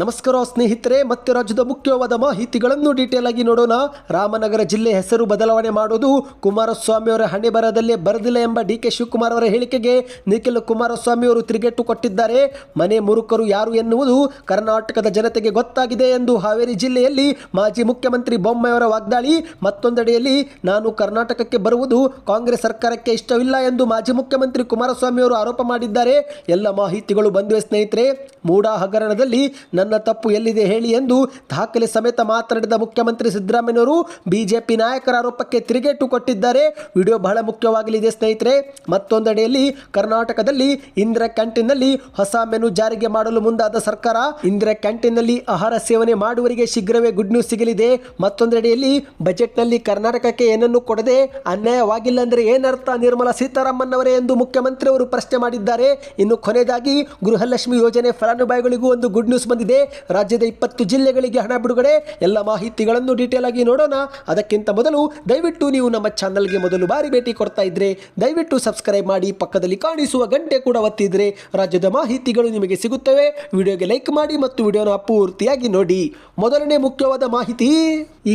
ನಮಸ್ಕಾರ ಸ್ನೇಹಿತರೆ, ಮತ್ತೆ ರಾಜ್ಯದ ಮುಖ್ಯವಾದ ಮಾಹಿತಿಗಳನ್ನು ಡೀಟೇಲ್ ಆಗಿ ನೋಡೋಣ. ರಾಮನಗರ ಜಿಲ್ಲೆ ಹೆಸರು ಬದಲಾವಣೆ ಮಾಡುವುದು ಕುಮಾರಸ್ವಾಮಿ ಅವರ ಹಣೆ ಬರದಲ್ಲೇ ಬರೆದಿಲ್ಲ ಎಂಬ ಡಿ.ಕೆ. ಶಿವಕುಮಾರ್ ಅವರ ಹೇಳಿಕೆಗೆ ನಿಖಿಲ್ ಕುಮಾರಸ್ವಾಮಿ ಅವರು ತಿರುಗೇಟು ಕೊಟ್ಟಿದ್ದಾರೆ. ಮನೆ ಮುರುಕರು ಯಾರು ಎನ್ನುವುದು ಕರ್ನಾಟಕದ ಜನತೆಗೆ ಗೊತ್ತಾಗಿದೆ ಎಂದು ಹಾವೇರಿ ಜಿಲ್ಲೆಯಲ್ಲಿ ಮಾಜಿ ಮುಖ್ಯಮಂತ್ರಿ ಬೊಮ್ಮಾಯಿಯವರ ವಾಗ್ದಾಳಿ. ಮತ್ತೊಂದೆಡೆಯಲ್ಲಿ ನಾನು ಕರ್ನಾಟಕಕ್ಕೆ ಬರುವುದು ಕಾಂಗ್ರೆಸ್ ಸರ್ಕಾರಕ್ಕೆ ಇಷ್ಟವಿಲ್ಲ ಎಂದು ಮಾಜಿ ಮುಖ್ಯಮಂತ್ರಿ ಕುಮಾರಸ್ವಾಮಿ ಅವರು ಆರೋಪ ಮಾಡಿದ್ದಾರೆ. ಎಲ್ಲ ಮಾಹಿತಿಗಳು ಬಂದಿವೆ ಸ್ನೇಹಿತರೆ. ಮೂಡಾ ಹಗರಣದಲ್ಲಿ ನನ್ನ ತಪ್ಪು ಎಲ್ಲಿದೆ ಹೇಳಿ ಎಂದು ದಾಖಲೆ ಸಮೇತ ಮಾತನಾಡಿದ ಮುಖ್ಯಮಂತ್ರಿ ಸಿದ್ದರಾಮಯ್ಯನವರು ಬಿಜೆಪಿ ನಾಯಕರ ಆರೋಪಕ್ಕೆ ತಿರುಗೇಟು ಕೊಟ್ಟಿದ್ದಾರೆ. ವಿಡಿಯೋ ಬಹಳ ಮುಖ್ಯವಾಗಲಿದೆ ಸ್ನೇಹಿತರೆ. ಮತ್ತೊಂದೆಡೆಯಲ್ಲಿ ಕರ್ನಾಟಕದಲ್ಲಿ ಇಂದಿರಾ ಕ್ಯಾಂಟೀನ್ನಲ್ಲಿ ಹೊಸ ಮೆನು ಜಾರಿಗೆ ಮಾಡಲು ಮುಂದಾದ ಸರ್ಕಾರ. ಇಂದಿರಾ ಕ್ಯಾಂಟೀನ್ನಲ್ಲಿ ಆಹಾರ ಸೇವನೆ ಮಾಡುವವರಿಗೆ ಶೀಘ್ರವೇ ಗುಡ್ ನ್ಯೂಸ್ ಸಿಗಲಿದೆ. ಮತ್ತೊಂದೆಡೆಯಲ್ಲಿ ಬಜೆಟ್ನಲ್ಲಿ ಕರ್ನಾಟಕಕ್ಕೆ ಏನನ್ನು ಕೊಡದೆ ಅನ್ಯಾಯವಾಗಿಲ್ಲ ಅಂದರೆ ಏನರ್ಥ ನಿರ್ಮಲಾ ಸೀತಾರಾಮನ್ ಅವರೇ ಎಂದು ಮುಖ್ಯಮಂತ್ರಿ ಅವರು ಪ್ರಶ್ನೆ ಮಾಡಿದ್ದಾರೆ. ಇನ್ನು ಕೊನೆಯದಾಗಿ ಗೃಹಲಕ್ಷ್ಮಿ ಯೋಜನೆ ಫಲಾನುಭವಿಗಳಿಗೂ ಒಂದು ಗುಡ್ ನ್ಯೂಸ್ ಬಂದಿದೆ. ರಾಜ್ಯದ 20 ಜಿಲ್ಲೆಗಳಿಗೆ ಹಣ ಬಿಡುಗಡೆ. ಎಲ್ಲ ಮಾಹಿತಿಗಳನ್ನು ಡೀಟೇಲ್ ಆಗಿ ನೋಡೋಣ. ಅದಕ್ಕಿಂತ ಮೊದಲು ದಯವಿಟ್ಟು ನೀವು ನಮ್ಮ ಚಾನಲ್ಗೆ ಮೊದಲು ಬಾರಿ ಭೇಟಿ ಕೊಡ್ತಾ ಇದ್ರೆ ದಯವಿಟ್ಟು ಸಬ್ಸ್ಕ್ರೈಬ್ ಮಾಡಿ, ಪಕ್ಕದಲ್ಲಿ ಕಾಣಿಸುವ ಗಂಟೆ ಕೂಡ ಒತ್ತಿದ್ರೆ ರಾಜ್ಯದ ಮಾಹಿತಿಗಳು ನಿಮಗೆ ಸಿಗುತ್ತವೆ. ವಿಡಿಯೋಗೆ ಲೈಕ್ ಮಾಡಿ ಮತ್ತು ವಿಡಿಯೋನ ಪೂರ್ತಿಯಾಗಿ ನೋಡಿ. ಮೊದಲನೇ ಮುಖ್ಯವಾದ ಮಾಹಿತಿ,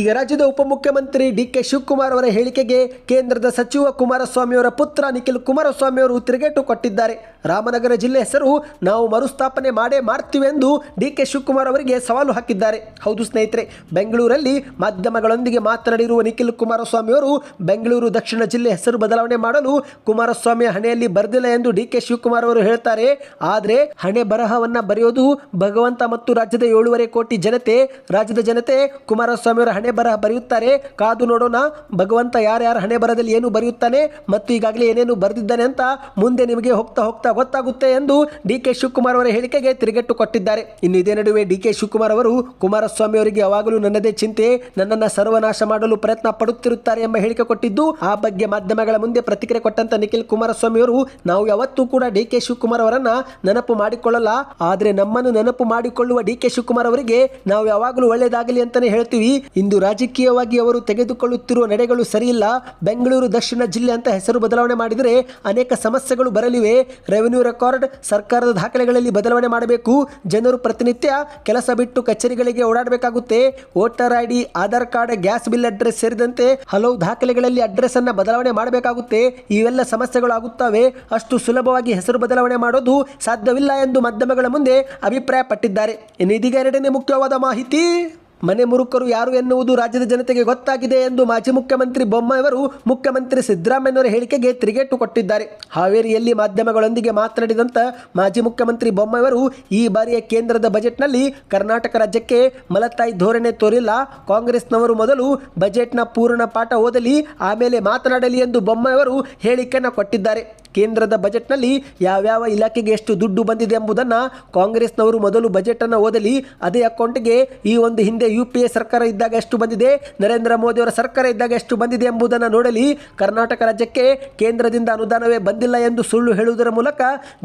ಈಗ ರಾಜ್ಯದ ಉಪಮುಖ್ಯಮಂತ್ರಿ ಡಿ.ಕೆ. ಶಿವಕುಮಾರ್ ಅವರ ಹೇಳಿಕೆಗೆ ಕೇಂದ್ರದ ಸಚಿವ ಕುಮಾರಸ್ವಾಮಿ ಅವರ ಪುತ್ರ ನಿಖಿಲ್ ಕುಮಾರಸ್ವಾಮಿ ಅವರು ತಿರುಗೇಟು ಕೊಟ್ಟಿದ್ದಾರೆ. ರಾಮನಗರ ಜಿಲ್ಲೆ ಹೆಸರು ನಾವು ಮರುಸ್ಥಾಪನೆ ಮಾಡ್ತೀವಿ ಎಂದು ಡಿ.ಕೆ. ಶಿವಕುಮಾರ್ ಅವರಿಗೆ ಸವಾಲು ಹಾಕಿದ್ದಾರೆ. ಹೌದು ಸ್ನೇಹಿತರೆ, ಬೆಂಗಳೂರಲ್ಲಿ ಮಾಧ್ಯಮಗಳೊಂದಿಗೆ ಮಾತನಾಡಿರುವ ನಿಖಿಲ್ ಕುಮಾರಸ್ವಾಮಿ ಅವರು ಬೆಂಗಳೂರು ದಕ್ಷಿಣ ಜಿಲ್ಲೆ ಹೆಸರು ಬದಲಾವಣೆ ಮಾಡಲು ಕುಮಾರಸ್ವಾಮಿ ಹಣೆಯಲ್ಲಿ ಬರೆದಿಲ್ಲ ಎಂದು ಡಿ.ಕೆ. ಶಿವಕುಮಾರ್ ಅವರು ಹೇಳ್ತಾರೆ. ಆದರೆ ಹಣೆ ಬರಹವನ್ನ ಬರೆಯೋದು ಭಗವಂತ ಮತ್ತು ರಾಜ್ಯದ 7.5 ಕೋಟಿ ಜನತೆ. ರಾಜ್ಯದ ಜನತೆ ಕುಮಾರಸ್ವಾಮಿ ಅವರ ಹಣೆ ಬರಹ ಬರೆಯುತ್ತಾರೆ. ಕಾದು ನೋಡೋಣ, ಭಗವಂತ ಯಾರ್ಯಾರ ಹಣೆ ಬರಹದಲ್ಲಿ ಏನು ಬರೆಯುತ್ತಾನೆ ಮತ್ತು ಈಗಾಗಲೇ ಏನೇನು ಬರೆದಿದ್ದಾನೆ ಅಂತ ಮುಂದೆ ನಿಮಗೆ ಹೋಗ್ತಾ ಗೊತ್ತಾಗುತ್ತೆ ಎಂದು ಡಿ.ಕೆ. ಶಿವಕುಮಾರ್ ಅವರ ಹೇಳಿಕೆಗೆ ತಿರುಗೇಟು ಕೊಟ್ಟಿದ್ದಾರೆ. ಇನ್ನು ಇದೇ ನಡುವೆ ಡಿ.ಕೆ. ಶಿವಕುಮಾರ್ ಅವರು ಕುಮಾರಸ್ವಾಮಿ ಅವರಿಗೆ ಯಾವಾಗಲೂ ನನ್ನದೇ ಚಿಂತೆ, ನನ್ನನ್ನು ಸರ್ವನಾಶ ಮಾಡಲು ಪ್ರಯತ್ನ ಪಡುತ್ತಿರುತ್ತಾರೆ ಎಂಬ ಹೇಳಿಕೆ ಕೊಟ್ಟಿದ್ದು, ಆ ಬಗ್ಗೆ ಮಾಧ್ಯಮಗಳ ಮುಂದೆ ಪ್ರತಿಕ್ರಿಯೆ ಕೊಟ್ಟಂತ ನಿಖಿಲ್ ಕುಮಾರಸ್ವಾಮಿ ಅವರು, ನಾವು ಯಾವತ್ತೂ ಕೂಡ ಡಿ.ಕೆ. ಶಿವಕುಮಾರ್ ಅವರನ್ನ ನೆನಪು ಮಾಡಿಕೊಳ್ಳಲ್ಲ, ಆದರೆ ನಮ್ಮನ್ನು ನೆನಪು ಮಾಡಿಕೊಳ್ಳುವ ಡಿ.ಕೆ. ಶಿವಕುಮಾರ್ ಅವರಿಗೆ ನಾವು ಯಾವಾಗಲೂ ಒಳ್ಳೆಯದಾಗಲಿ ಅಂತಾನೆ ಹೇಳ್ತೀವಿ. ಇಂದು ರಾಜಕೀಯವಾಗಿ ಅವರು ತೆಗೆದುಕೊಳ್ಳುತ್ತಿರುವ ನಡೆಗಳು ಸರಿಯಿಲ್ಲ. ಬೆಂಗಳೂರು ದಕ್ಷಿಣ ಜಿಲ್ಲೆ ಅಂತ ಹೆಸರು ಬದಲಾವಣೆ ಮಾಡಿದರೆ ಅನೇಕ ಸಮಸ್ಯೆಗಳು ಬರಲಿವೆ. ರೆವಿನ್ಯೂ ರೆಕಾರ್ಡ್, ಸರ್ಕಾರದ ದಾಖಲೆಗಳಲ್ಲಿ ಬದಲಾವಣೆ ಮಾಡಬೇಕು. ಜನರು ಪ್ರತಿನಿತ್ಯ ಕೆಲಸ ಬಿಟ್ಟು ಕಚೇರಿಗಳಿಗೆ ಓಡಾಡಬೇಕಾಗುತ್ತೆ. Voter ID, Aadhaar card, gas bill address ಸೇರಿದಂತೆ ಹಲವು ದಾಖಲೆಗಳಲ್ಲಿ ಅಡ್ರೆಸ್ ಅನ್ನ ಬದಲಾವಣೆ ಮಾಡಬೇಕಾಗುತ್ತೆ. ಇವೆಲ್ಲ ಸಮಸ್ಯೆಗಳು ಆಗುತ್ತವೆ. ಅಷ್ಟು ಸುಲಭವಾಗಿ ಹೆಸರು ಬದಲಾವಣೆ ಮಾಡೋದು ಸಾಧ್ಯವಿಲ್ಲ ಎಂದು ಮಾಧ್ಯಮಗಳ ಮುಂದೆ ಅಭಿಪ್ರಾಯಪಟ್ಟಿದ್ದಾರೆ. ಇನ್ನು ಇದೀಗ ಎರಡನೇ ಮುಖ್ಯವಾದ ಮಾಹಿತಿ, ಮನೆ ಮುರುಕರು ಯಾರು ಎನ್ನುವುದು ರಾಜ್ಯದ ಜನತೆಗೆ ಗೊತ್ತಾಗಿದೆ ಎಂದು ಮಾಜಿ ಮುಖ್ಯಮಂತ್ರಿ ಬೊಮ್ಮಾಯಿಯವರು ಮುಖ್ಯಮಂತ್ರಿ ಸಿದ್ದರಾಮಯ್ಯನವರ ಹೇಳಿಕೆಗೆ ತಿರುಗೇಟು ಕೊಟ್ಟಿದ್ದಾರೆ. ಹಾವೇರಿಯಲ್ಲಿ ಮಾಧ್ಯಮಗಳೊಂದಿಗೆ ಮಾತನಾಡಿದಂಥ ಮಾಜಿ ಮುಖ್ಯಮಂತ್ರಿ ಬೊಮ್ಮಾಯಿಯವರು ಈ ಬಾರಿಯ ಕೇಂದ್ರದ ಬಜೆಟ್ನಲ್ಲಿ ಕರ್ನಾಟಕ ರಾಜ್ಯಕ್ಕೆ ಮಲತಾಯಿ ಧೋರಣೆ ತೋರಿಲ್ಲ. ಕಾಂಗ್ರೆಸ್ನವರು ಮೊದಲು ಬಜೆಟ್ನ ಪೂರ್ಣ ಪಾಠ ಓದಲಿ, ಆಮೇಲೆ ಮಾತನಾಡಲಿ ಎಂದು ಬೊಮ್ಮಾಯಿಯವರು ಹೇಳಿಕೆಯನ್ನು ಕೊಟ್ಟಿದ್ದಾರೆ. ಕೇಂದ್ರದ ಬಜೆಟ್ನಲ್ಲಿ ಯಾವ್ಯಾವ ಇಲಾಖೆಗೆ ಎಷ್ಟು ದುಡ್ಡು ಬಂದಿದೆ ಎಂಬುದನ್ನು ಕಾಂಗ್ರೆಸ್ನವರು ಮೊದಲು ಬಜೆಟನ್ನು ಓದಲಿ. ಅದೇ ಅಕೌಂಟ್ಗೆ ಈ ಒಂದು ಹಿಂದೆ UPA ಸರ್ಕಾರ ಇದ್ದಾಗ ಎಷ್ಟು ಬಂದಿದೆ, ನರೇಂದ್ರ ಮೋದಿ ಅವರ ಸರ್ಕಾರ ಇದ್ದಾಗ ಎಷ್ಟು ಬಂದಿದೆ ಎಂಬುದನ್ನು ನೋಡಲಿ. ಕರ್ನಾಟಕ ರಾಜ್ಯಕ್ಕೆ ಕೇಂದ್ರದಿಂದ ಅನುದಾನವೇ ಬಂದಿಲ್ಲ ಎಂದು ಸುಳ್ಳು ಹೇಳುವುದರ ಮೂಲಕ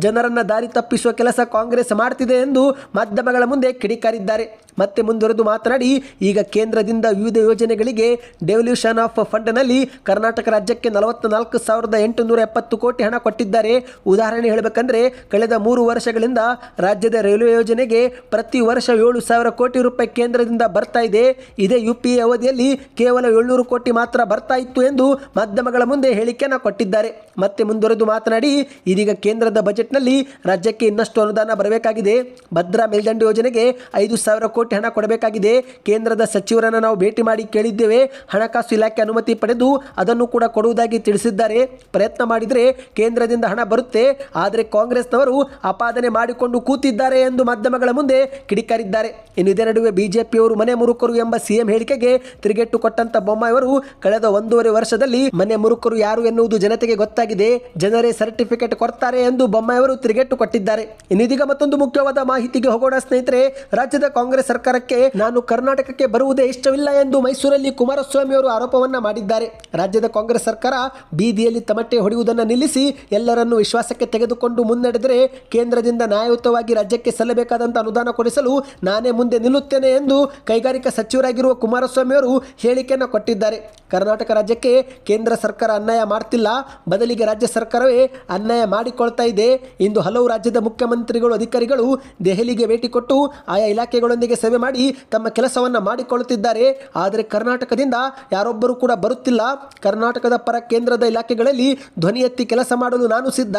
ಜನರನ್ನು ದಾರಿ ತಪ್ಪಿಸುವ ಕೆಲಸ ಕಾಂಗ್ರೆಸ್ ಮಾಡ್ತಿದೆ ಎಂದು ಮಾಧ್ಯಮಗಳ ಮುಂದೆ ಕಿಡಿಕಾರಿದ್ದಾರೆ. ಮತ್ತೆ ಮುಂದುವರೆದು ಮಾತನಾಡಿ, ಈಗ ಕೇಂದ್ರದಿಂದ ವಿವಿಧ ಯೋಜನೆಗಳಿಗೆ ಡೆವಲ್ಯೂಷನ್ ಆಫ್ ಫಂಡ್ನಲ್ಲಿ ಕರ್ನಾಟಕ ರಾಜ್ಯಕ್ಕೆ 44,870 ಕೋಟಿ ಹಣ ಕೊಟ್ಟಿದ್ದಾರೆ. ಉದಾಹರಣೆ ಹೇಳಬೇಕಂದ್ರೆ ಕಳೆದ 3 ವರ್ಷಗಳಿಂದ ರಾಜ್ಯದ ರೈಲ್ವೆ ಯೋಜನೆಗೆ ಪ್ರತಿ ವರ್ಷ 7,000 ಕೋಟಿ ರೂಪಾಯಿ ಕೇಂದ್ರದಿಂದ ಬರ್ತಾ ಇದೆ. ಇದೇ UPA ಅವಧಿಯಲ್ಲಿ ಕೇವಲ 700 ಕೋಟಿ ಮಾತ್ರ ಬರ್ತಾ ಇತ್ತು ಎಂದು ಮಾಧ್ಯಮಗಳ ಮುಂದೆ ಹೇಳಿಕೆಯನ್ನು ಕೊಟ್ಟಿದ್ದಾರೆ. ಮತ್ತೆ ಮುಂದುವರೆದು ಮಾತನಾಡಿ, ಇದೀಗ ಕೇಂದ್ರದ ಬಜೆಟ್ನಲ್ಲಿ ರಾಜ್ಯಕ್ಕೆ ಇನ್ನಷ್ಟು ಅನುದಾನ ಬರಬೇಕಾಗಿದೆ. ಭದ್ರಾ ಮೇಲ್ದಂಡೆ ಯೋಜನೆಗೆ 5,000 ಕೋಟಿ ಹಣ ಕೊಡಬೇಕಾಗಿದೆ. ಕೇಂದ್ರದ ಸಚಿವರನ್ನು ನಾವು ಭೇಟಿ ಮಾಡಿ ಕೇಳಿದ್ದೇವೆ. ಹಣಕಾಸು ಇಲಾಖೆ ಅನುಮತಿ ಪಡೆದು ಅದನ್ನು ಕೂಡ ಕೊಡುವುದಾಗಿ ತಿಳಿಸಿದ್ದಾರೆ. ಪ್ರಯತ್ನ ಮಾಡಿದರೆ ಕೇಂದ್ರದಿಂದ ಹಣ ಬರುತ್ತೆ, ಆದರೆ ಕಾಂಗ್ರೆಸ್ನವರು ಅಪಾದನೆ ಮಾಡಿಕೊಂಡು ಕೂತಿದ್ದಾರೆ ಎಂದು ಮಾಧ್ಯಮಗಳ ಮುಂದೆ ಕಿಡಿಕಾರಿದ್ದಾರೆ. ಇನ್ನು ಇದೇ ನಡುವೆ ಬಿಜೆಪಿಯವರು ಮನೆ ಮುರುಕರು ಎಂಬ CM ಹೇಳಿಕೆಗೆ ತಿರುಗೇಟು ಕೊಟ್ಟಂತ ಬೊಮ್ಮಾಯಿಯವರು, ಕಳೆದ 1.5 ವರ್ಷದಲ್ಲಿ ಮನೆ ಮುರುಕರು ಯಾರು ಎನ್ನುವುದು ಜನತೆಗೆ ಗೊತ್ತಾಗಿದೆ, ಜನರೇ ಸರ್ಟಿಫಿಕೇಟ್ ಕೊಡ್ತಾರೆ ಎಂದು ಬೊಮ್ಮಾಯಿಯವರು ತಿರುಗೇಟು ಕೊಟ್ಟಿದ್ದಾರೆ. ಇನ್ನು ಇದೀಗ ಮತ್ತೊಂದು ಮುಖ್ಯವಾದ ಮಾಹಿತಿಗೆ ಹೋಗೋಣ ಸ್ನೇಹಿತರೆ. ರಾಜ್ಯದ ಕಾಂಗ್ರೆಸ್ ಸರ್ಕಾರಕ್ಕೆ ನಾನು ಕರ್ನಾಟಕಕ್ಕೆ ಬರುವುದೇ ಇಷ್ಟವಿಲ್ಲ ಎಂದು ಮೈಸೂರಲ್ಲಿ ಕುಮಾರಸ್ವಾಮಿ ಅವರು ಆರೋಪವನ್ನ ಮಾಡಿದ್ದಾರೆ. ರಾಜ್ಯದ ಕಾಂಗ್ರೆಸ್ ಸರ್ಕಾರ ಬೀದಿಯಲ್ಲಿ ತಮಟೆ ಹೊಡೆಯುವುದನ್ನು ನಿಲ್ಲಿಸಿ ಎಲ್ಲರನ್ನೂ ವಿಶ್ವಾಸಕ್ಕೆ ತೆಗೆದುಕೊಂಡು ಮುನ್ನಡೆದರೆ ಕೇಂದ್ರದಿಂದ ನ್ಯಾಯಯುತವಾಗಿ ರಾಜ್ಯಕ್ಕೆ ಸಲ್ಲಬೇಕಾದಂತಹ ಅನುದಾನ ಕೊಡಿಸಲು ನಾನೇ ಮುಂದೆ ನಿಲ್ಲುತ್ತೇನೆ ಎಂದು ಕೈಗಾರಿಕಾ ಸಚಿವರಾಗಿರುವ ಕುಮಾರಸ್ವಾಮಿ ಅವರು ಹೇಳಿಕೆಯನ್ನು ಕೊಟ್ಟಿದ್ದಾರೆ. ಕರ್ನಾಟಕ ರಾಜ್ಯಕ್ಕೆ ಕೇಂದ್ರ ಸರ್ಕಾರ ಅನ್ಯಾಯ ಮಾಡ್ತಿಲ್ಲ, ಬದಲಿಗೆ ರಾಜ್ಯ ಸರ್ಕಾರವೇ ಅನ್ಯಾಯ ಮಾಡಿಕೊಳ್ತಾ ಇದೆ. ಇಂದು ಹಲವು ರಾಜ್ಯದ ಮುಖ್ಯಮಂತ್ರಿಗಳು ಅಧಿಕಾರಿಗಳು ದೆಹಲಿಗೆ ಭೇಟಿ ಕೊಟ್ಟು ಆಯಾ ಇಲಾಖೆಗಳೊಂದಿಗೆ ಸಭೆ ಮಾಡಿ ತಮ್ಮ ಕೆಲಸವನ್ನು ಮಾಡಿಕೊಳ್ಳುತ್ತಿದ್ದಾರೆ. ಆದರೆ ಕರ್ನಾಟಕದಿಂದ ಯಾರೊಬ್ಬರು ಕೂಡ ಬರುತ್ತಿಲ್ಲ. ಕರ್ನಾಟಕದ ಪರ ಕೇಂದ್ರದ ಇಲಾಖೆಗಳಲ್ಲಿ ಧ್ವನಿ ಎತ್ತಿ ಕೆಲಸ ಮಾಡಲು ನಾನು ಸಿದ್ಧ.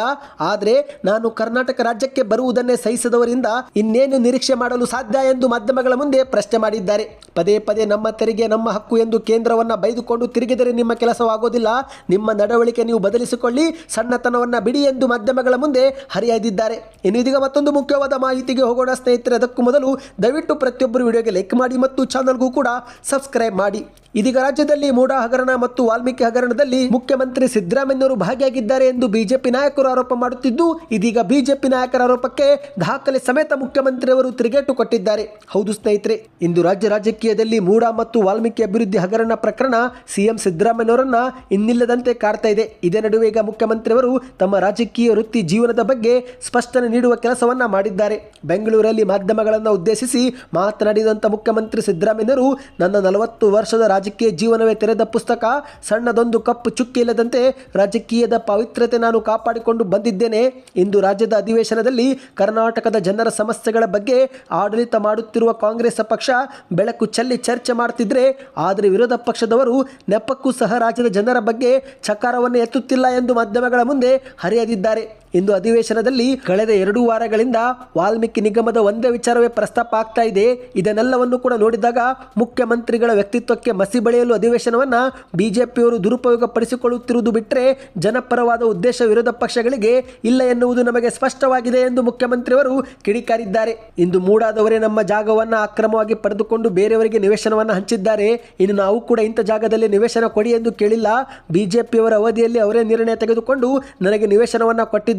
ಆದರೆ ನಾನು ಕರ್ನಾಟಕ ರಾಜ್ಯಕ್ಕೆ ಬರುವುದನ್ನೇ ಸಹಿಸದವರಿಂದ ಇನ್ನೇನು ನಿರೀಕ್ಷೆ ಮಾಡಲು ಸಾಧ್ಯ ಎಂದು ಮಾಧ್ಯಮಗಳ ಮುಂದೆ ಪ್ರಶ್ನೆ ಮಾಡಿದ್ದಾರೆ. ಪದೇ ಪದೇ ನಮ್ಮ ತೆರಿಗೆ ನಮ್ಮ ಹಕ್ಕು ಎಂದು ಕೇಂದ್ರವನ್ನ ಬೈದುಕೊಂಡು ತಿರುಗಿದರೆ ನಿಮ್ಮ ಕೆಲಸವಾಗೋದಿಲ್ಲ. ನಿಮ್ಮ ನಡವಳಿಕೆ ನೀವು ಬದಲಿಸಿಕೊಳ್ಳಿ, ಸಣ್ಣತನವನ್ನ ಬಿಡಿ ಎಂದು ಮಾಧ್ಯಮಗಳ ಮುಂದೆ ಹರಿಹಾಯ್ದಿದ್ದಾರೆ. ಇನ್ನು ಇದೀಗ ಮತ್ತೊಂದು ಮುಖ್ಯವಾದ ಮಾಹಿತಿಗೆ ಹೋಗೋಣ ಸ್ನೇಹಿತರೆ. ಅದಕ್ಕೂ ಮೊದಲು ದಯವಿಟ್ಟು ಪ್ರತಿಯೊಬ್ಬರು ವಿಡಿಯೋಗೆ ಲೈಕ್ ಮಾಡಿ ಮತ್ತು ಚಾನಲ್ಗೂ ಕೂಡ ಸಬ್ಸ್ಕ್ರೈಬ್ ಮಾಡಿ. ಇದೀಗ ರಾಜ್ಯದಲ್ಲಿ ಮೂಡಾ ಹಗರಣ ಮತ್ತು ವಾಲ್ಮೀಕಿ ಹಗರಣದಲ್ಲಿ ಮುಖ್ಯಮಂತ್ರಿ ಸಿದ್ದರಾಮಯ್ಯವರು ಭಾಗಿಯಾಗಿದ್ದಾರೆ ಎಂದು ಬಿಜೆಪಿ ನಾಯಕರು ಆರೋಪ ಮಾಡುತ್ತಿದ್ದು, ಇದೀಗ ಬಿಜೆಪಿ ನಾಯಕರ ಆರೋಪಕ್ಕೆ ದಾಖಲೆ ಸಮೇತ ಮುಖ್ಯಮಂತ್ರಿಯವರು ತಿರುಗೇಟು ಕೊಟ್ಟಿದ್ದಾರೆ. ಹೌದು ಸ್ನೇಹಿತರೆ, ಇಂದು ರಾಜ್ಯ ರಾಜಕೀಯದಲ್ಲಿ ಮೂಡಾ ಮತ್ತು ವಾಲ್ಮೀಕಿ ಅಭಿವೃದ್ಧಿ ಹಗರಣ ಪ್ರಕರಣ ಸಿಎಂ ಸಿದ್ದರಾಮಯ್ಯವರನ್ನ ಇನ್ನಿಲ್ಲದಂತೆ ಕಾಡ್ತಾ ಇದೆ. ಇದೇ ನಡುವೆ ಈಗ ಮುಖ್ಯಮಂತ್ರಿಯವರು ತಮ್ಮ ರಾಜಕೀಯ ವೃತ್ತಿ ಜೀವನದ ಬಗ್ಗೆ ಸ್ಪಷ್ಟನೆ ನೀಡುವ ಕೆಲಸವನ್ನ ಮಾಡಿದ್ದಾರೆ. ಬೆಂಗಳೂರಲ್ಲಿ ಮಾಧ್ಯಮಗಳನ್ನು ಉದ್ದೇಶಿಸಿ ಮಾತನಾಡಿದಂತ ಮುಖ್ಯಮಂತ್ರಿ ಸಿದ್ದರಾಮಯ್ಯವರು, ನನ್ನ 40 ವರ್ಷದ ರಾಜಕೀಯ ಜೀವನವೇ ತೆರೆದ ಪುಸ್ತಕ. ಸಣ್ಣದೊಂದು ಕಪ್ಪು ಚುಕ್ಕಿ ಇಲ್ಲದಂತೆ ರಾಜಕೀಯದ ಪವಿತ್ರತೆ ನಾನು ಕಾಪಾಡಿಕೊಂಡು ಬಂದಿದ್ದೇನೆ. ಇಂದು ರಾಜ್ಯದ ಅಧಿವೇಶನದಲ್ಲಿ ಕರ್ನಾಟಕದ ಜನರ ಸಮಸ್ಯೆಗಳ ಬಗ್ಗೆ ಆಡಳಿತ ಮಾಡುತ್ತಿರುವ ಕಾಂಗ್ರೆಸ್ ಪಕ್ಷ ಬೆಳಕು ಚೆಲ್ಲಿ ಚರ್ಚೆ ಮಾಡ್ತಿದ್ರೆ, ಆದರೆ ವಿರೋಧ ಪಕ್ಷದವರು ನೆಪಕ್ಕೂ ಸಹ ರಾಜ್ಯದ ಜನರ ಬಗ್ಗೆ ಚಕಾರವನ್ನು ಎತ್ತುತ್ತಿಲ್ಲ ಎಂದು ಮಾಧ್ಯಮಗಳ ಮುಂದೆ ಹರಿಯದಿದ್ದಾರೆ. ಇಂದು ಅಧಿವೇಶನದಲ್ಲಿ ಕಳೆದ 2 ವಾರಗಳಿಂದ ವಾಲ್ಮೀಕಿ ನಿಗಮದ ಒಂದೇ ವಿಚಾರವೇ ಪ್ರಸ್ತಾಪ ಆಗ್ತಾ ಇದೆ. ಇದನ್ನೆಲ್ಲವನ್ನು ಕೂಡ ನೋಡಿದಾಗ ಮುಖ್ಯಮಂತ್ರಿಗಳ ವ್ಯಕ್ತಿತ್ವಕ್ಕೆ ಮಸಿ ಬಳಿಯಲು ಅಧಿವೇಶನವನ್ನ ಬಿಜೆಪಿಯವರು ದುರುಪಯೋಗ ಪಡಿಸಿಕೊಳ್ಳುತ್ತಿರುವುದು ಬಿಟ್ಟರೆ ಜನಪರವಾದ ಉದ್ದೇಶ ವಿರೋಧ ಪಕ್ಷಗಳಿಗೆ ಇಲ್ಲ ಎನ್ನುವುದು ನಮಗೆ ಸ್ಪಷ್ಟವಾಗಿದೆ ಎಂದು ಮುಖ್ಯಮಂತ್ರಿಯವರು ಕಿಡಿಕಾರಿದ್ದಾರೆ. ಇಂದು ಮೂಡಾದವರೇ ನಮ್ಮ ಜಾಗವನ್ನು ಅಕ್ರಮವಾಗಿ ಪಡೆದುಕೊಂಡು ಬೇರೆಯವರಿಗೆ ನಿವೇಶನವನ್ನು ಹಂಚಿದ್ದಾರೆ. ಇನ್ನು ನಾವು ಕೂಡ ಇಂಥ ಜಾಗದಲ್ಲಿ ನಿವೇಶನ ಕೊಡಿ ಎಂದು ಕೇಳಿಲ್ಲ. ಬಿಜೆಪಿಯವರ ಅವಧಿಯಲ್ಲಿ ಅವರೇ ನಿರ್ಣಯ ತೆಗೆದುಕೊಂಡು ನನಗೆ ನಿವೇಶನವನ್ನು ಕೊಟ್ಟಿದ್ದಾರೆ.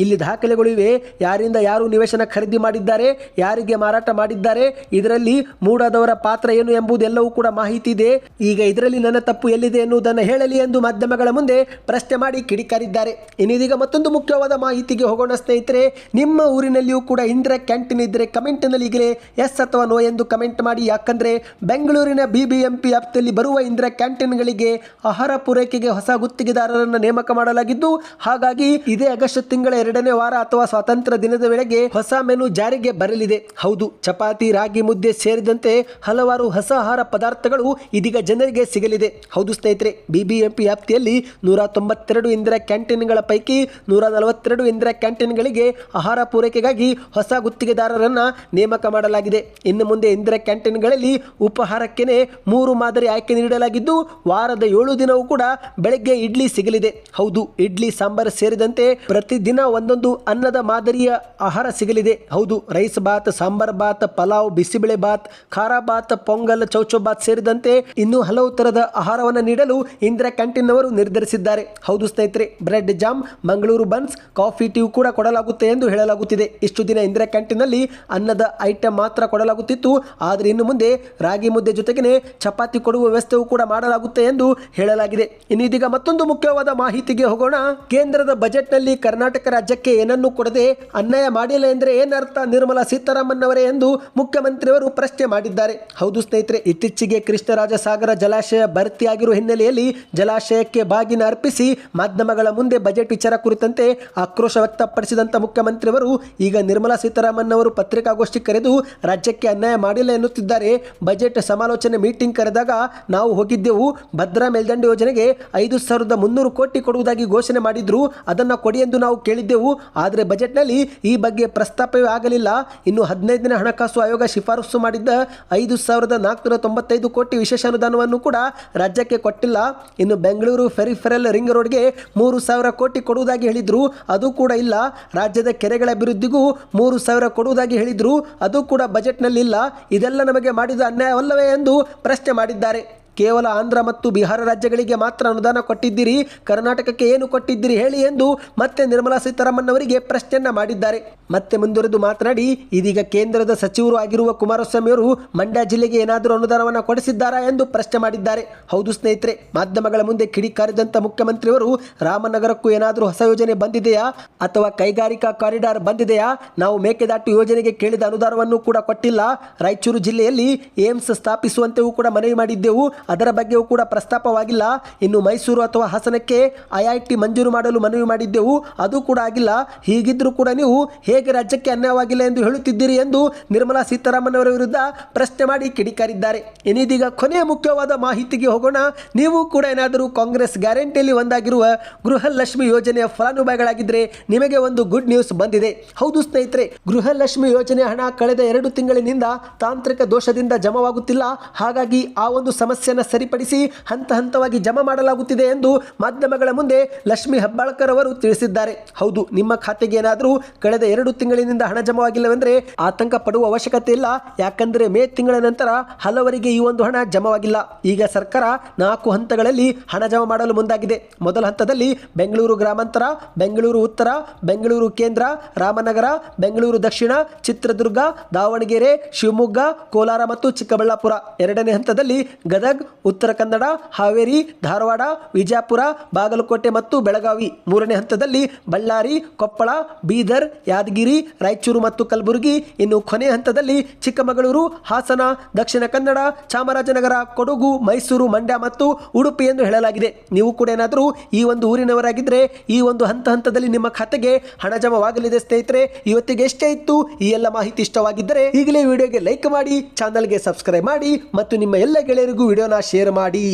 ಇಲ್ಲಿ ದಾಖಲೆಗಳು ಇವೆ. ಯಾರಿಂದ ಯಾರು ನಿವೇಶನ ಖರೀದಿ ಮಾಡಿದ್ದಾರೆ, ಯಾರಿಗೆ ಮಾರಾಟ ಮಾಡಿದ್ದಾರೆ, ಇದರಲ್ಲಿ ಮೂಡಾದವರ ಪಾತ್ರ ಏನು ಎಂಬುದೆಲ್ಲವೂ ಕೂಡ ಮಾಹಿತಿ ಇದೆ. ಈಗ ಇದರಲ್ಲಿ ನನ್ನ ತಪ್ಪು ಎಲ್ಲಿದೆ ಎನ್ನುವುದನ್ನು ಹೇಳಲಿ ಎಂದು ಮಾಧ್ಯಮಗಳ ಮುಂದೆ ಪ್ರಶ್ನೆ ಮಾಡಿ ಕಿಡಿಕಾರಿದ್ದಾರೆ. ಇನ್ನೀಗ ಮತ್ತೊಂದು ಮುಖ್ಯವಾದ ಮಾಹಿತಿಗೆ ಹೋಗೋಣ ಸ್ನೇಹಿತರೆ. ನಿಮ್ಮ ಊರಿನಲ್ಲಿಯೂ ಕೂಡ ಇಂದಿರಾ ಕ್ಯಾಂಟೀನ್ ಇದ್ದರೆ ಕಮೆಂಟ್ನಲ್ಲಿ ಈಗಲೇ ಎಸ್ ಅಥವಾ ನೋ ಎಂದು ಕಮೆಂಟ್ ಮಾಡಿ. ಯಾಕಂದ್ರೆ ಬೆಂಗಳೂರಿನ ಬಿಬಿಎಂಪಿ ವ್ಯಾಪ್ತಿಯಲ್ಲಿ ಬರುವ ಇಂದಿರಾ ಕ್ಯಾಂಟೀನ್ಗಳಿಗೆ ಆಹಾರ ಪೂರೈಕೆಗೆ ಹೊಸ ಗುತ್ತಿಗೆದಾರರನ್ನು ನೇಮಕ ಮಾಡಲಾಗಿದ್ದು, ಹಾಗಾಗಿ ಇದೇ ಆಗಸ್ಟ್ ತಿಂಗಳ 2ನೇ ವಾರ ಅಥವಾ ಸ್ವಾತಂತ್ರ್ಯ ದಿನದ ವೇಳೆಗೆ ಹೊಸ ಮೆನು ಜಾರಿಗೆ ಬರಲಿದೆ. ಹೌದು, ಚಪಾತಿ, ರಾಗಿ ಮುದ್ದೆ ಸೇರಿದಂತೆ ಹಲವಾರು ಹೊಸ ಆಹಾರ ಪದಾರ್ಥಗಳು ಇದೀಗ ಜನರಿಗೆ ಸಿಗಲಿದೆ. ಹೌದು ಸ್ನೇಹಿತರೆ, ಬಿಬಿಎಂಪಿ ವ್ಯಾಪ್ತಿಯಲ್ಲಿ 192 ಇಂದಿರಾ ಕ್ಯಾಂಟೀನ್ಗಳ ಪೈಕಿ 142 ಇಂದಿರಾ ಕ್ಯಾಂಟೀನ್ಗಳಿಗೆ ಆಹಾರ ಪೂರೈಕೆಗಾಗಿ ಹೊಸ ಗುತ್ತಿಗೆದಾರರನ್ನ ನೇಮಕ ಮಾಡಲಾಗಿದೆ. ಇನ್ನು ಮುಂದೆ ಇಂದಿರಾ ಕ್ಯಾಂಟೀನ್ಗಳಲ್ಲಿ ಉಪಹಾರಕ್ಕೆನೆ 3 ಮಾದರಿ ಆಯ್ಕೆ ನೀಡಲಾಗಿದ್ದು, ವಾರದ 7 ದಿನವೂ ಕೂಡ ಬೆಳಗ್ಗೆ ಇಡ್ಲಿ ಸಿಗಲಿದೆ. ಹೌದು, ಇಡ್ಲಿ ಸಾಂಬಾರ್ ಸೇರಿದಂತೆ ಪ್ರತಿದಿನ ಒಂದೊಂದು ಅನ್ನದ ಮಾದರಿಯ ಆಹಾರ ಸಿಗಲಿದೆ. ಹೌದು, ರೈಸ್ ಬಾತ್, ಸಾಂಬಾರ್ ಬಾತ್, ಪಲಾವ್, ಬಿಸಿಬೇಳೆ ಬಾತ್, ಖಾರ ಬಾತ್, ಪೊಂಗಲ್, ಚೌಚೌ ಬಾತ್ ಸೇರಿದಂತೆ ಇನ್ನೂ ಹಲವು ತರದ ಆಹಾರವನ್ನು ನೀಡಲು ಇಂದಿರಾ ಕ್ಯಾಂಟೀನ್ ಅವರು ನಿರ್ಧರಿಸಿದ್ದಾರೆ. ಹೌದು ಸ್ನೇಹಿತರೆ, bread jam, Mangaluru buns, coffee, tea ಕೂಡ ಕೊಡಲಾಗುತ್ತೆ ಎಂದು ಹೇಳಲಾಗುತ್ತಿದೆ. ಇಷ್ಟು ದಿನ ಇಂದಿರಾ ಕ್ಯಾಂಟೀನ್ನಲ್ಲಿ ಅನ್ನದ ಐಟಂ ಮಾತ್ರ ಕೊಡಲಾಗುತ್ತಿತ್ತು. ಆದರೆ ಇನ್ನು ಮುಂದೆ ರಾಗಿ ಮುದ್ದೆ ಜೊತೆಗೆ ಚಪಾತಿ ಕೊಡುವ ವ್ಯವಸ್ಥೆಯೂ ಕೂಡ ಮಾಡಲಾಗುತ್ತೆ ಎಂದು ಹೇಳಲಾಗಿದೆ. ಇನ್ನು ಇದೀಗ ಮತ್ತೊಂದು ಮುಖ್ಯವಾದ ಮಾಹಿತಿಗೆ ಹೋಗೋಣ. ಕೇಂದ್ರದ ಬಜೆಟ್ನಲ್ಲಿ ಕರ್ನಾಟಕ ರಾಜ್ಯಕ್ಕೆ ಏನನ್ನೂ ಕೊಡದೆ ಅನ್ಯಾಯ ಮಾಡಿಲ್ಲ ಎಂದರೆ ಏನರ್ಥ ನಿರ್ಮಲಾ ಸೀತಾರಾಮನ್ ಅವರೇ ಎಂದು ಮುಖ್ಯಮಂತ್ರಿಯವರು ಪ್ರಶ್ನೆ ಮಾಡಿದ್ದಾರೆ. ಹೌದು ಸ್ನೇಹಿತರೆ, ಇತ್ತೀಚೆಗೆ ಕೃಷ್ಣರಾಜ ಸಾಗರ ಜಲಾಶಯ ಭರ್ತಿಯಾಗಿರುವ ಹಿನ್ನೆಲೆಯಲ್ಲಿ ಜಲಾಶಯಕ್ಕೆ ಬಾಗಿನ ಅರ್ಪಿಸಿ ಮಾಧ್ಯಮಗಳ ಮುಂದೆ ಬಜೆಟ್ ವಿಚಾರ ಕುರಿತಂತೆ ಆಕ್ರೋಶ ವ್ಯಕ್ತಪಡಿಸಿದಂತ ಮುಖ್ಯಮಂತ್ರಿಯವರು ಈಗ ನಿರ್ಮಲಾ ಸೀತಾರಾಮನ್ ಅವರು ಪತ್ರಿಕಾಗೋಷ್ಠಿ ಕರೆದು ರಾಜ್ಯಕ್ಕೆ ಅನ್ಯಾಯ ಮಾಡಿಲ್ಲ ಎನ್ನುತ್ತಿದ್ದಾರೆ. ಬಜೆಟ್ ಸಮಾಲೋಚನೆ ಮೀಟಿಂಗ್ ಕರೆದಾಗ ನಾವು ಹೋಗಿದ್ದೆವು. ಭದ್ರಾ ಮೇಲ್ದಂಡೆ ಯೋಜನೆಗೆ 5,300 ಕೋಟಿ ಕೊಡುವುದಾಗಿ ಘೋಷಣೆ ಮಾಡಿದ್ರು. ಅದನ್ನು ಕೊಡಿ ಎಂದು ನಾವು ಕೇಳಿದ್ದೆವು. ಆದರೆ ಬಜೆಟ್ನಲ್ಲಿ ಈ ಬಗ್ಗೆ ಪ್ರಸ್ತಾಪವೇ ಆಗಲಿಲ್ಲ. ಇನ್ನು 15ನೇ ಹಣಕಾಸು ಆಯೋಗ ಶಿಫಾರಸು ಮಾಡಿದ್ದ 5,495 ಕೋಟಿ ವಿಶೇಷ ಅನುದಾನವನ್ನು ಕೂಡ ರಾಜ್ಯಕ್ಕೆ ಕೊಟ್ಟಿಲ್ಲ. ಇನ್ನು ಬೆಂಗಳೂರು ಫೆರಿಫೆರಲ್ ರಿಂಗ್ ರೋಡ್ಗೆ 3,000 ಕೋಟಿ ಕೊಡುವುದಾಗಿ ಹೇಳಿದ್ರು, ಅದು ಕೂಡ ಇಲ್ಲ. ರಾಜ್ಯದ ಕೆರೆಗಳ ಅಭಿವೃದ್ಧಿಗೂ 3,000 ಕೊಡುವುದಾಗಿ ಹೇಳಿದ್ರು, ಅದು ಕೂಡ ಬಜೆಟ್ನಲ್ಲಿ ಇಲ್ಲ. ಇದೆಲ್ಲ ನಮಗೆ ಮಾಡಿದ ಅನ್ಯಾಯವಲ್ಲವೇ ಎಂದು ಪ್ರಶ್ನೆ ಮಾಡಿದ್ದಾರೆ. ಕೇವಲ ಆಂಧ್ರ ಮತ್ತು ಬಿಹಾರ ರಾಜ್ಯಗಳಿಗೆ ಮಾತ್ರ ಅನುದಾನ ಕೊಟ್ಟಿದ್ದೀರಿ, ಕರ್ನಾಟಕಕ್ಕೆ ಏನು ಕೊಟ್ಟಿದ್ದೀರಿ ಹೇಳಿ ಎಂದು ಮತ್ತೆ ನಿರ್ಮಲಾ ಸೀತಾರಾಮನ್ ಅವರಿಗೆ ಪ್ರಶ್ನೆಯನ್ನ ಮಾಡಿದ್ದಾರೆ. ಮತ್ತೆ ಮುಂದುವರೆದು ಮಾತನಾಡಿ, ಇದೀಗ ಕೇಂದ್ರದ ಸಚಿವರು ಆಗಿರುವ ಕುಮಾರಸ್ವಾಮಿ ಅವರು ಮಂಡ್ಯ ಜಿಲ್ಲೆಗೆ ಏನಾದರೂ ಅನುದಾನವನ್ನು ಕೊಡಿಸಿದ್ದಾರಾ ಎಂದು ಪ್ರಶ್ನೆ ಮಾಡಿದ್ದಾರೆ. ಹೌದು ಸ್ನೇಹಿತರೆ, ಮಾಧ್ಯಮಗಳ ಮುಂದೆ ಕಿಡಿಕಾರಿದಂತ ಮುಖ್ಯಮಂತ್ರಿಯವರು ರಾಮನಗರಕ್ಕೂ ಏನಾದರೂ ಹೊಸ ಯೋಜನೆ ಬಂದಿದೆಯಾ ಅಥವಾ ಕೈಗಾರಿಕಾ ಕಾರಿಡಾರ್ ಬಂದಿದೆಯಾ, ನಾವು ಮೇಕೆದಾಟು ಯೋಜನೆಗೆ ಕೇಳಿದ ಅನುದಾನವನ್ನು ಕೂಡ ಕೊಟ್ಟಿಲ್ಲ, ರಾಯಚೂರು ಜಿಲ್ಲೆಯಲ್ಲಿ ಏಮ್ಸ್ ಸ್ಥಾಪಿಸುವಂತೆಯೂ ಕೂಡ ಮನವಿ ಮಾಡಿದ್ದೆವು, ಅದರ ಬಗ್ಗೆಯೂ ಕೂಡ ಪ್ರಸ್ತಾಪವಾಗಿಲ್ಲ, ಇನ್ನು ಮೈಸೂರು ಅಥವಾ ಹಾಸನಕ್ಕೆ IIT ಮಂಜೂರು ಮಾಡಲು ಮನವಿ ಮಾಡಿದ್ದೆವು, ಅದು ಕೂಡ ಆಗಿಲ್ಲ, ಹೀಗಿದ್ರೂ ಕೂಡ ನೀವು ಹೇಗೆ ರಾಜ್ಯಕ್ಕೆ ಅನ್ಯಾಯವಾಗಿಲ್ಲ ಎಂದು ಹೇಳುತ್ತಿದ್ದೀರಿ ಎಂದು ನಿರ್ಮಲಾ ಸೀತಾರಾಮನ್ ಅವರ ವಿರುದ್ಧ ಪ್ರಶ್ನೆ ಮಾಡಿ ಕಿಡಿಕಾರಿದ್ದಾರೆ. ಇನ್ನೀಗ ಕೊನೆಯ ಮುಖ್ಯವಾದ ಮಾಹಿತಿಗೆ ಹೋಗೋಣ. ನೀವು ಕೂಡ ಏನಾದರೂ ಕಾಂಗ್ರೆಸ್ ಗ್ಯಾರಂಟಿಯಲ್ಲಿ ಒಂದಾಗಿರುವ ಗೃಹಲಕ್ಷ್ಮಿ ಯೋಜನೆಯ ಫಲಾನುಭವಿಗಳಾಗಿದ್ದರೆ ನಿಮಗೆ ಒಂದು ಗುಡ್ ನ್ಯೂಸ್ ಬಂದಿದೆ. ಹೌದು ಸ್ನೇಹಿತರೆ, ಗೃಹಲಕ್ಷ್ಮಿ ಯೋಜನೆ ಹಣ ಕಳೆದ 2 ತಿಂಗಳಿನಿಂದ ತಾಂತ್ರಿಕ ದೋಷದಿಂದ ಜಮವಾಗುತ್ತಿಲ್ಲ, ಹಾಗಾಗಿ ಆ ಒಂದು ಸಮಸ್ಯೆಯನ್ನು ಸರಿಪಡಿಸಿ ಹಂತ ಹಂತವಾಗಿ ಜಮಾ ಮಾಡಲಾಗುತ್ತಿದೆ ಎಂದು ಮಾಧ್ಯಮಗಳ ಮುಂದೆ ಲಕ್ಷ್ಮಿ ಹೆಬ್ಬಾಳ್ಕರ್ ಅವರು ತಿಳಿಸಿದ್ದಾರೆ. ಹೌದು, ನಿಮ್ಮ ಖಾತೆಗೆ ಏನಾದರೂ ಕಳೆದ 2 ತಿಂಗಳಿನಿಂದ ಹಣ ಜಮವಾಗಿಲ್ಲವೆಂದರೆ ಆತಂಕ ಪಡುವ ಅವಶ್ಯಕತೆ ಇಲ್ಲ, ಯಾಕಂದರೆ ಮೇ ತಿಂಗಳ ನಂತರ ಹಲವರಿಗೆ ಈ ಒಂದು ಹಣ ಜಮವಾಗಿಲ್ಲ. ಈಗ ಸರ್ಕಾರ 4 ಹಂತಗಳಲ್ಲಿ ಹಣ ಜಮಾ ಮಾಡಲು ಮುಂದಾಗಿದೆ. ಮೊದಲ ಹಂತದಲ್ಲಿ ಬೆಂಗಳೂರು ಗ್ರಾಮಾಂತರ, ಬೆಂಗಳೂರು ಉತ್ತರ, ಬೆಂಗಳೂರು ಕೇಂದ್ರ, ರಾಮನಗರ, ಬೆಂಗಳೂರು ದಕ್ಷಿಣ, ಚಿತ್ರದುರ್ಗ, ದಾವಣಗೆರೆ, ಶಿವಮೊಗ್ಗ, ಕೋಲಾರ ಮತ್ತು ಚಿಕ್ಕಬಳ್ಳಾಪುರ. ಎರಡನೇ ಹಂತದಲ್ಲಿ ಗದಗ್, ಉತ್ತರ ಕನ್ನಡ, ಹಾವೇರಿ, ಧಾರವಾಡ, ವಿಜಯಪುರ, ಬಾಗಲಕೋಟೆ ಮತ್ತು ಬೆಳಗಾವಿ. ಮೂರನೇ ಹಂತದಲ್ಲಿ ಬಳ್ಳಾರಿ, ಕೊಪ್ಪಳ, ಬೀದರ್, ಯಾದಗಿರಿ, ರಾಯಚೂರು ಮತ್ತು ಕಲಬುರಗಿ. ಇನ್ನು ಕೊನೆಯ ಹಂತದಲ್ಲಿ ಚಿಕ್ಕಮಗಳೂರು, ಹಾಸನ, ದಕ್ಷಿಣ ಕನ್ನಡ, ಚಾಮರಾಜನಗರ, ಕೊಡಗು, ಮೈಸೂರು, ಮಂಡ್ಯ ಮತ್ತು ಉಡುಪಿ ಎಂದು ಹೇಳಲಾಗಿದೆ. ನೀವು ಕೂಡ ಏನಾದರೂ ಈ ಒಂದು ಊರಿನವರಾಗಿದ್ದರೆ ಈ ಒಂದು ಹಂತದಲ್ಲಿ ನಿಮ್ಮ ಖಾತೆಗೆ ಹಣ ಜಮವಾಗಲಿದೆ. ಸ್ನೇಹಿತರೆ, ಇವತ್ತಿಗೆ ಎಷ್ಟೇ ಇತ್ತು. ಈ ಎಲ್ಲ ಮಾಹಿತಿ ಇಷ್ಟವಾಗಿದ್ದರೆ ಈಗಲೇ ವಿಡಿಯೋಗೆ ಲೈಕ್ ಮಾಡಿ, ಚಾನಲ್ಗೆ ಸಬ್ಸ್ಕ್ರೈಬ್ ಮಾಡಿ ಮತ್ತು ನಿಮ್ಮ ಎಲ್ಲ ಗೆಳೆಯರಿಗೂ ವಿಡಿಯೋನ ಶೇರ್ ಮಾಡಿ.